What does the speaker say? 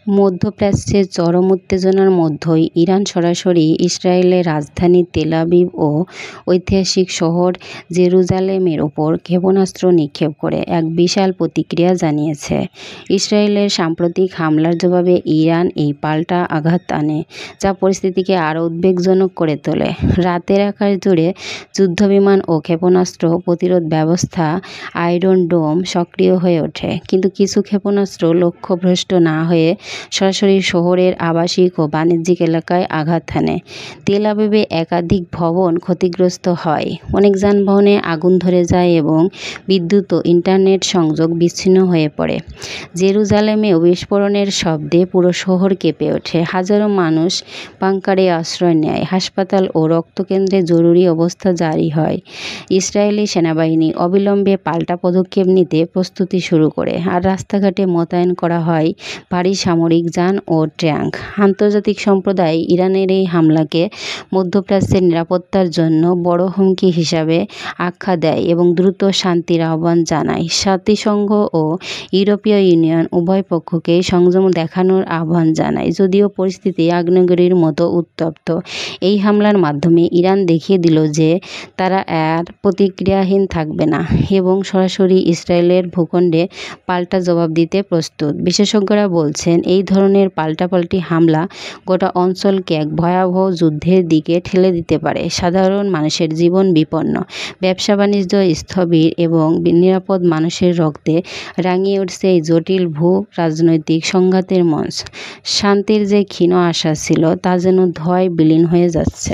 মধ্যপ্রাচ্যের চরম উত্তেজনার মধ্যেই ইরান সরাসরি ইসরায়েলের রাজধানী তেল আবিব ও ঐতিহাসিক শহর জেরুজালেমের ওপর ক্ষেপণাস্ত্র নিক্ষেপ করে এক বিশাল প্রতিক্রিয়া জানিয়েছে। ইসরায়েলের সাম্প্রতিক হামলার জবাবে ইরান এই পাল্টা আঘাত আনে, যা পরিস্থিতিকে আরও উদ্বেগজনক করে তোলে। রাতের আকাশ জুড়ে যুদ্ধবিমান ও ক্ষেপণাস্ত্র প্রতিরোধ ব্যবস্থা আয়রন ডোম সক্রিয় হয়ে ওঠে, কিন্তু কিছু ক্ষেপণাস্ত্র লক্ষ্যভ্রষ্ট না হয়ে সরাসরি শহরের আবাসিক ও বাণিজ্যিক এলাকায় আঘাত হানে। তেল আবিবে একাধিক ভবন ক্ষতিগ্রস্ত হয়, অনেক যানবাহনে আগুন ধরে যায় এবং বিদ্যুৎ ও ইন্টারনেট সংযোগ বিচ্ছিন্ন হয়ে পড়ে। জেরুজালেমেও বিস্ফোরণের শব্দে পুরো শহর কেঁপে ওঠে। হাজারো মানুষ বাংকারে আশ্রয় নেয়, হাসপাতাল ও রক্তকেন্দ্রে জরুরি অবস্থা জারি হয়। ইসরায়েলি সেনাবাহিনী অবিলম্বে পাল্টা পদক্ষেপ নিতে প্রস্তুতি শুরু করে, আর রাস্তাঘাটে মোতায়েন করা হয় ভারী সামরিক যান ও ট্যাঙ্ক। আন্তর্জাতিক সম্প্রদায় ইরানের এই হামলাকে মধ্যপ্রাচ্যের নিরাপত্তার জন্য বড় হুমকি হিসাবে আখ্যা দেয় এবং দ্রুত শান্তির আহ্বান জানায়। জাতিসংঘ ও ইউরোপীয় ইউনিয়ন উভয় পক্ষকেই সংযম দেখানোর আহ্বান জানায়। যদিও পরিস্থিতি আগ্নেয়গিরির মতো উত্তপ্ত, এই হামলার মাধ্যমে ইরান দেখিয়ে দিল যে তারা আর প্রতিক্রিয়াহীন থাকবে না এবং সরাসরি ইসরায়েলের ভূখণ্ডে পাল্টা জবাব দিতে প্রস্তুত। বিশেষজ্ঞরা বলছেন, এই ধরনের পাল্টাপাল্টি হামলা গোটা অঞ্চলকে এক ভয়াবহ যুদ্ধের দিকে ঠেলে দিতে পারে। সাধারণ মানুষের জীবন বিপন্ন, ব্যবসা বাণিজ্য স্থবির এবং নিরাপদ মানুষের রক্তে রাঙিয়ে উঠছে এই জটিল ভূ-রাজনৈতিক সংঘাতের মঞ্চ। শান্তির যে ক্ষীণ আশা ছিল তা যেন ধোঁয়ায় বিলীন হয়ে যাচ্ছে।